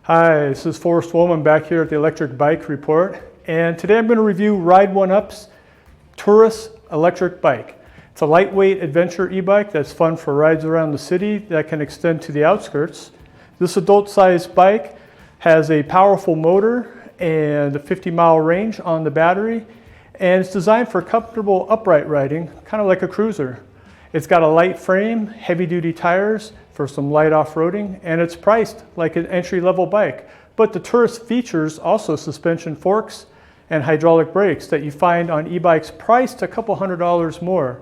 Hi, this is Forrest Woolman back here at the Electric Bike Report, and today I'm going to review Ride1UP's Turris electric bike. It's a lightweight adventure e-bike that's fun for rides around the city that can extend to the outskirts. This adult-sized bike has a powerful motor and a 50-mile range on the battery, and it's designed for comfortable upright riding, kind of like a cruiser. It's got a light frame, heavy-duty tires for some light off-roading, and it's priced like an entry-level bike. But the Turris features also suspension forks and hydraulic brakes that you find on e-bikes priced a couple $100 more.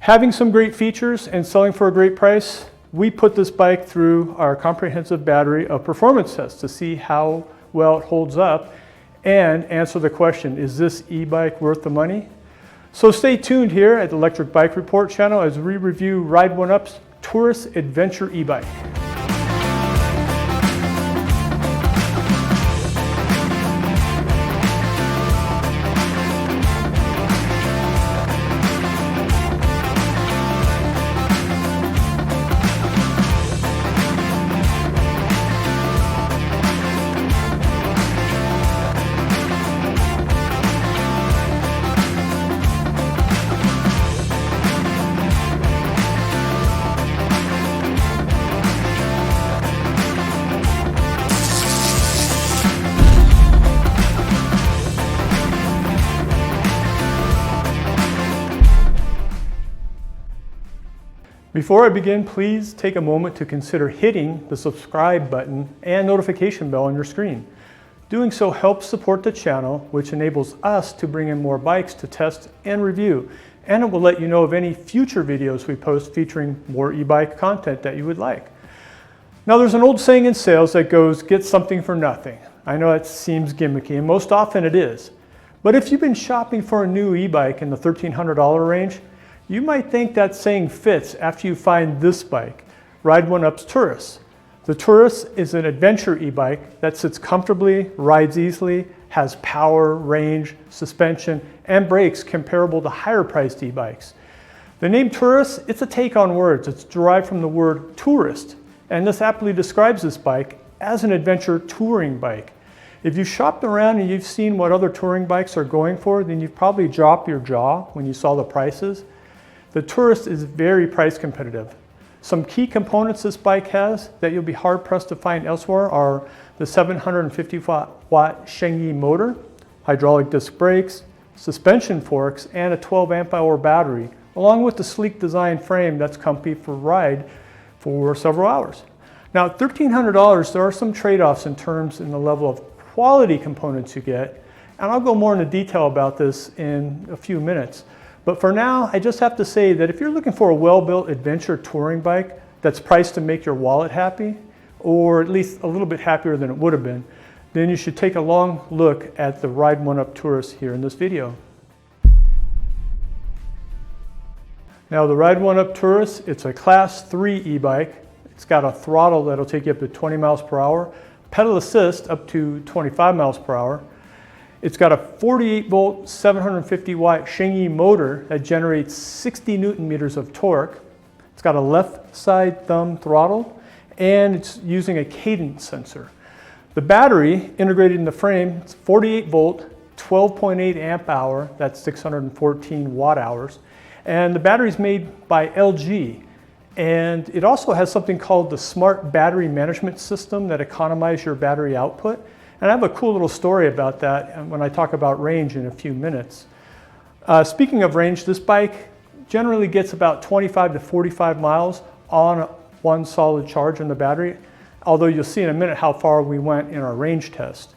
Having some great features and selling for a great price, we put this bike through our comprehensive battery of performance tests to see how well it holds up and answer the question, is this e-bike worth the money? So stay tuned here at the Electric Bike Report channel as we review Ride1UP's Turris Adventure e-bike. Before I begin, please take a moment to consider hitting the subscribe button and notification bell on your screen. Doing so helps support the channel, which enables us to bring in more bikes to test and review, and it will let you know of any future videos we post featuring more e-bike content that you would like. Now, there's an old saying in sales that goes, get something for nothing. I know it seems gimmicky, and most often it is. But if you've been shopping for a new e-bike in the $1,300 range, you might think that saying fits after you find this bike, Ride1UP's Turris. The Turris is an adventure e-bike that sits comfortably, rides easily, has power, range, suspension, and brakes comparable to higher priced e-bikes. The name Turris, it's a take on words. It's derived from the word tourist, and this aptly describes this bike as an adventure touring bike. If you've shopped around and you've seen what other touring bikes are going for, then you've probably dropped your jaw when you saw the prices. The Turris is very price competitive. Some key components this bike has that you'll be hard pressed to find elsewhere are the 750 watt Shengyi motor, hydraulic disc brakes, suspension forks, and a 12 amp hour battery, along with the sleek design frame that's comfy for ride for several hours. Now at $1,300, there are some trade-offs in the level of quality components you get, and I'll go more into detail about this in a few minutes. But for now, I just have to say that if you're looking for a well-built adventure touring bike that's priced to make your wallet happy, or at least a little bit happier than it would have been, then you should take a long look at the Ride1UP Turris here in this video. Now the Ride1UP Turris, it's a class 3 e-bike. It's got a throttle that'll take you up to 20 miles per hour, pedal assist up to 25 miles per hour. It's got a 48 volt, 750 watt Shengyi motor that generates 60 Newton meters of torque. It's got a left side thumb throttle, and it's using a cadence sensor. The battery integrated in the frame, it's 48 volt, 12.8 amp hour, that's 614 watt hours. And the battery is made by LG. And it also has something called the Smart Battery Management System that economizes your battery output. And I have a cool little story about that when I talk about range in a few minutes. Speaking of range, this bike generally gets about 25 to 45 miles on one solid charge on the battery, although you'll see in a minute how far we went in our range test.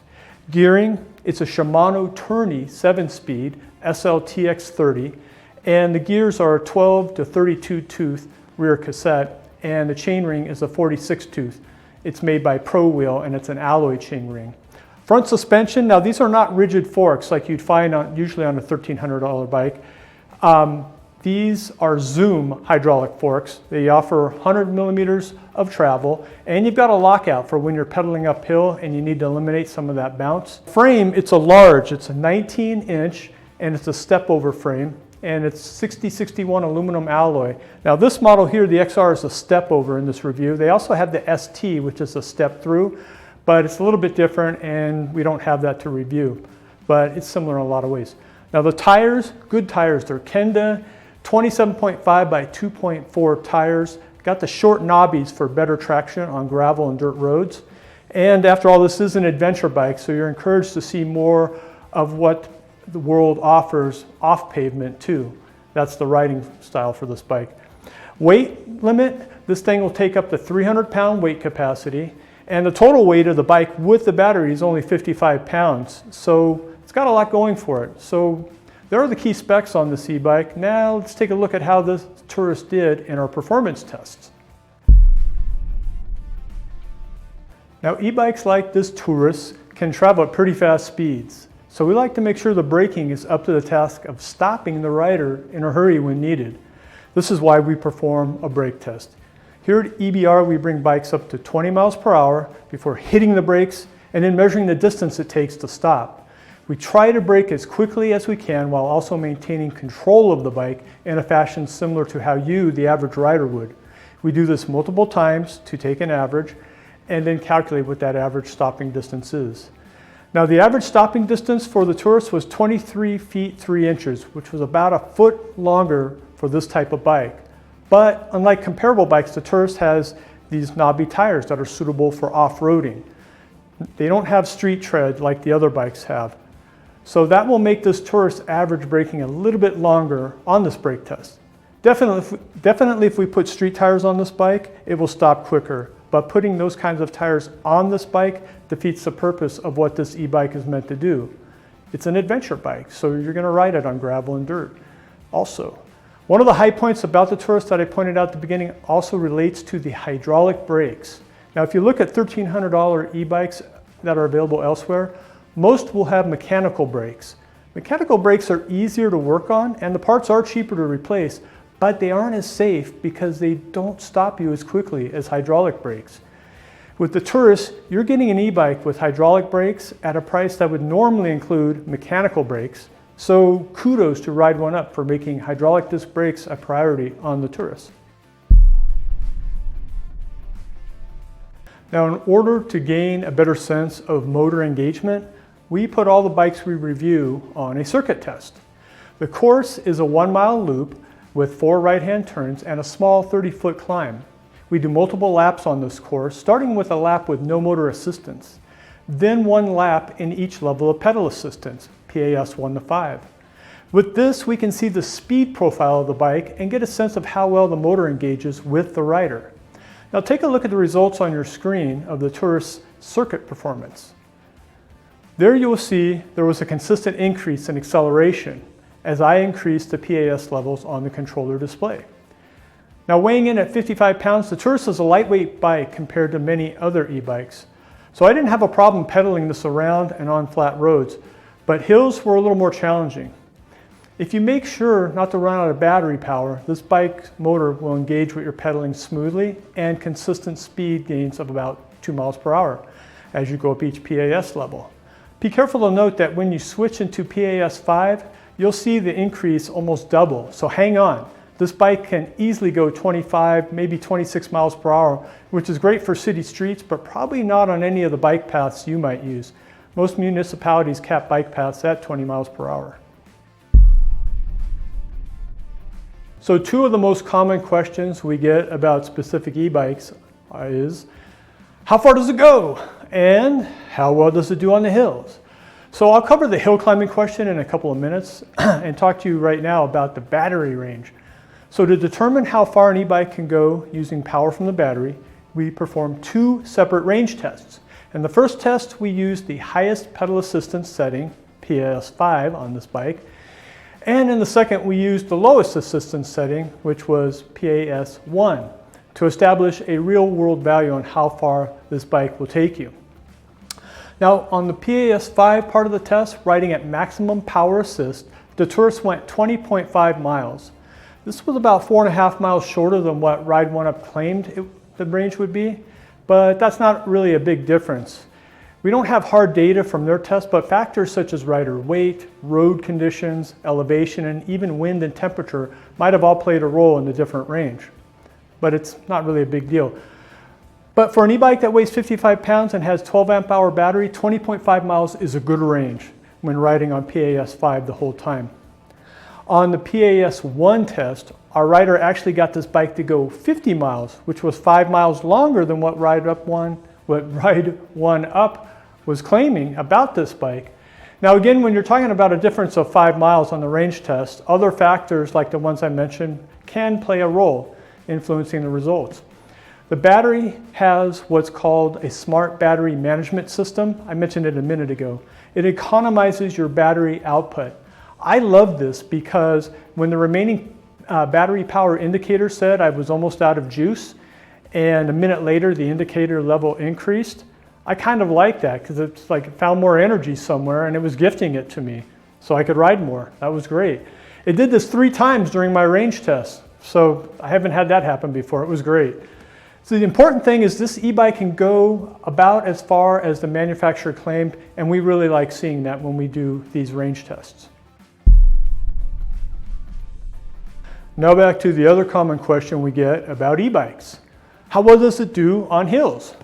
Gearing, it's a Shimano Tourney 7-speed SLTX30, and the gears are 12 to 32 tooth rear cassette, and the chainring is a 46 tooth. It's made by Pro Wheel, and it's an alloy chainring. Front suspension, now these are not rigid forks like you'd find usually on a $1,300 bike. These are Zoom hydraulic forks. They offer 100 millimeters of travel, and you've got a lockout for when you're pedaling uphill and you need to eliminate some of that bounce. Frame, it's a 19-inch, and it's a step-over frame, and it's 6061 aluminum alloy. Now this model here, the XR, is a step over in this review. They also have the ST, which is a step through. but it's a little bit different and we don't have that to review, but it's similar in a lot of ways. Now the tires, good tires, they're Kenda 27.5 by 2.4 tires. Got the short knobbies for better traction on gravel and dirt roads. And after all, this is an adventure bike, so you're encouraged to see more of what the world offers off pavement too. That's the riding style for this bike. Weight limit, this thing will take up to 300-pound weight capacity, and the total weight of the bike with the battery is only 55 pounds. So it's got a lot going for it. So there are the key specs on this e-bike. Now let's take a look at how this Turris did in our performance tests. Now e-bikes like this Turris can travel at pretty fast speeds. So we like to make sure the braking is up to the task of stopping the rider in a hurry when needed. This is why we perform a brake test. Here at EBR, we bring bikes up to 20 miles per hour before hitting the brakes and then measuring the distance it takes to stop. We try to brake as quickly as we can while also maintaining control of the bike in a fashion similar to how you, the average rider, would. We do this multiple times to take an average and then calculate what that average stopping distance is. Now the average stopping distance for the Turris was 23 feet 3 inches, which was about a foot longer for this type of bike. But unlike comparable bikes, the Turris has these knobby tires that are suitable for off-roading. They don't have street tread like the other bikes have. So that will make this Turris average braking a little bit longer on this brake test. Definitely if we put street tires on this bike, it will stop quicker. But putting those kinds of tires on this bike defeats the purpose of what this e-bike is meant to do. It's an adventure bike, so you're going to ride it on gravel and dirt. Also, one of the high points about the Turris that I pointed out at the beginning also relates to the hydraulic brakes. Now, if you look at $1,300 e-bikes that are available elsewhere, most will have mechanical brakes. Mechanical brakes are easier to work on and the parts are cheaper to replace, but they aren't as safe because they don't stop you as quickly as hydraulic brakes. With the Turris, you're getting an e-bike with hydraulic brakes at a price that would normally include mechanical brakes. So kudos to Ride1UP for making hydraulic disc brakes a priority on the Turris. Now, in order to gain a better sense of motor engagement, we put all the bikes we review on a circuit test. The course is a 1-mile loop with 4 right-hand turns and a small 30-foot climb. We do multiple laps on this course, starting with a lap with no motor assistance, then 1 lap in each level of pedal assistance, PAS 1 to 5. With this, we can see the speed profile of the bike and get a sense of how well the motor engages with the rider. Now take a look at the results on your screen of the Turris circuit performance. There you will see there was a consistent increase in acceleration as I increased the PAS levels on the controller display. Now weighing in at 55 pounds, the Turris is a lightweight bike compared to many other e-bikes. So I didn't have a problem pedaling this around and on flat roads, but hills were a little more challenging. If you make sure not to run out of battery power, this bike's motor will engage with your pedaling smoothly and consistent speed gains of about 2 miles per hour as you go up each PAS level. Be careful to note that when you switch into PAS 5, you'll see the increase almost double, so hang on. This bike can easily go 25, maybe 26 miles per hour, which is great for city streets, but probably not on any of the bike paths you might use. Most municipalities cap bike paths at 20 miles per hour. So 2 of the most common questions we get about specific e-bikes is, how far does it go? And how well does it do on the hills? So I'll cover the hill climbing question in a couple of minutes and talk to you right now about the battery range. So to determine how far an e-bike can go using power from the battery, we perform 2 separate range tests. In the first test, we used the highest pedal assistance setting, PAS 5 on this bike. And in the second, we used the lowest assistance setting, which was PAS 1, to establish a real-world value on how far this bike will take you. Now, on the PAS 5 part of the test, riding at maximum power assist, the Turris went 20.5 miles. This was about 4.5 miles shorter than what Ride1UP claimed the range would be, but that's not really a big difference. We don't have hard data from their test, but factors such as rider weight, road conditions, elevation, and even wind and temperature might have all played a role in the different range. But it's not really a big deal. But for an e-bike that weighs 55 pounds and has 12 amp hour battery, 20.5 miles is a good range when riding on PAS5 the whole time. On the PAS1 test, our rider actually got this bike to go 50 miles, which was 5 miles longer than what Ride1UP was claiming about this bike. Now again, when you're talking about a difference of 5 miles on the range test, other factors like the ones I mentioned can play a role influencing the results. The battery has what's called a smart battery management system. I mentioned it a minute ago. It economizes your battery output. I love this because when the remaining battery power indicator said I was almost out of juice, and a minute later the indicator level increased, I kind of like that because it's like it found more energy somewhere and it was gifting it to me so I could ride more. That was great. It did this 3 times during my range test, so I haven't had that happen before. It was great. So the important thing is this e-bike can go about as far as the manufacturer claimed, and we really like seeing that when we do these range tests. Now back to the other common question we get about e-bikes. How well does it do on hills?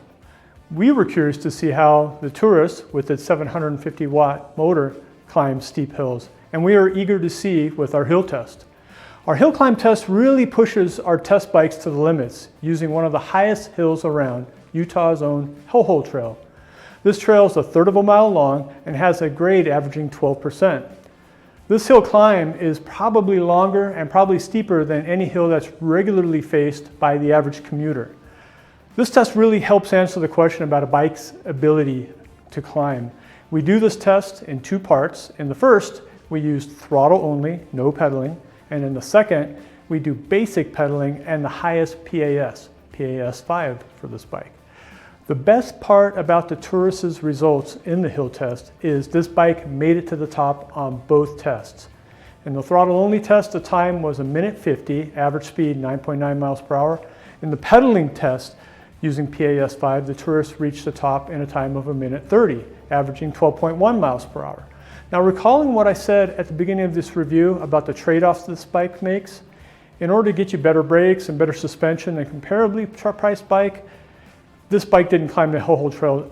We were curious to see how the Turris with its 750 watt motor climbs steep hills, and we are eager to see with our hill test. Our hill climb test really pushes our test bikes to the limits using one of the highest hills around, Utah's own Hellhole Trail. This trail is 1/3 of a mile long and has a grade averaging 12%. This hill climb is probably longer and probably steeper than any hill that's regularly faced by the average commuter. This test really helps answer the question about a bike's ability to climb. We do this test in 2 parts. In the first, we use throttle only, no pedaling. And in the second, we do basic pedaling and the highest PAS5 for this bike. The best part about the Turris' results in the hill test is this bike made it to the top on both tests. In the throttle only test, the time was 1:50, average speed 9.9 miles per hour. In the pedaling test, using PAS5, the Turris reached the top in a time of 1:30, averaging 12.1 miles per hour. Now, recalling what I said at the beginning of this review about the trade-offs this bike makes, in order to get you better brakes and better suspension than comparably priced bike, this bike didn't climb the Hellhole Trail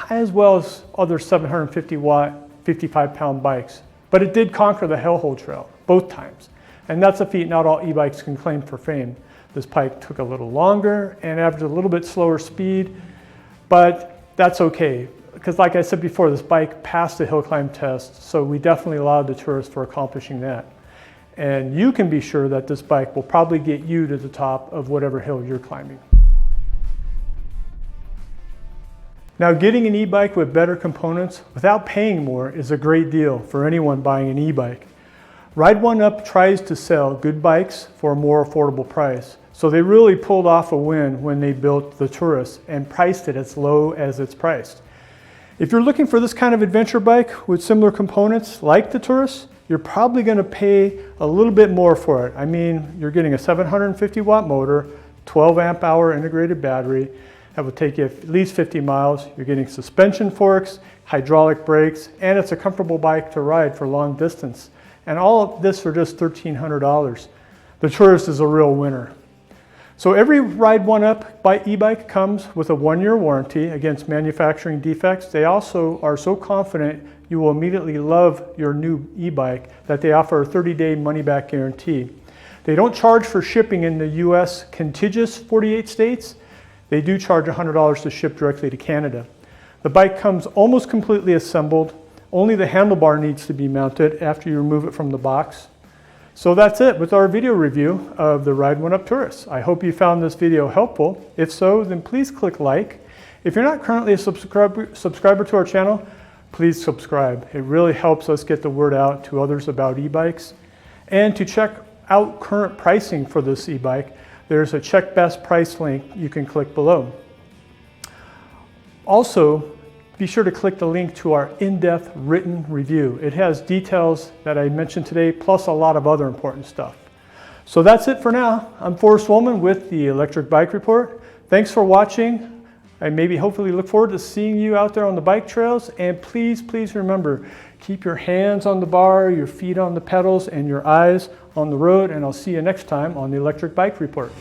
as well as other 750 watt, 55 pound bikes, but it did conquer the Hellhole Trail both times. And that's a feat not all e-bikes can claim for fame. This bike took a little longer and averaged a little bit slower speed, but that's okay. Because like I said before, this bike passed the hill climb test, so we definitely laud the Turris for accomplishing that. And you can be sure that this bike will probably get you to the top of whatever hill you're climbing. Now, getting an e-bike with better components without paying more is a great deal for anyone buying an e-bike. Ride1UP tries to sell good bikes for a more affordable price. So they really pulled off a win when they built the Turris and priced it as low as it's priced. If you're looking for this kind of adventure bike with similar components like the Turris, you're probably going to pay a little bit more for it. I mean, you're getting a 750 watt motor, 12 amp hour integrated battery that will take you at least 50 miles. You're getting suspension forks, hydraulic brakes, and it's a comfortable bike to ride for long distance. And all of this for just $1,300. The Turris is a real winner. So every Ride1UP e-bike comes with a 1-year warranty against manufacturing defects. They also are so confident you will immediately love your new e-bike that they offer a 30-day money-back guarantee. They don't charge for shipping in the US contiguous 48 states. They do charge $100 to ship directly to Canada. The bike comes almost completely assembled. Only the handlebar needs to be mounted after you remove it from the box. So that's it with our video review of the Ride1UP Turris. I hope you found this video helpful. If so, then please click like. If you're not currently a subscriber to our channel, please subscribe. It really helps us get the word out to others about e-bikes. And to check out current pricing for this e-bike, there's a check best price link you can click below. Also, be sure to click the link to our in-depth written review. It has details that I mentioned today, plus a lot of other important stuff. So that's it for now. I'm Forrest Woolman with the Electric Bike Report. Thanks for watching. I maybe hopefully look forward to seeing you out there on the bike trails. And please, please remember, keep your hands on the bar, your feet on the pedals, and your eyes on the road. And I'll see you next time on the Electric Bike Report.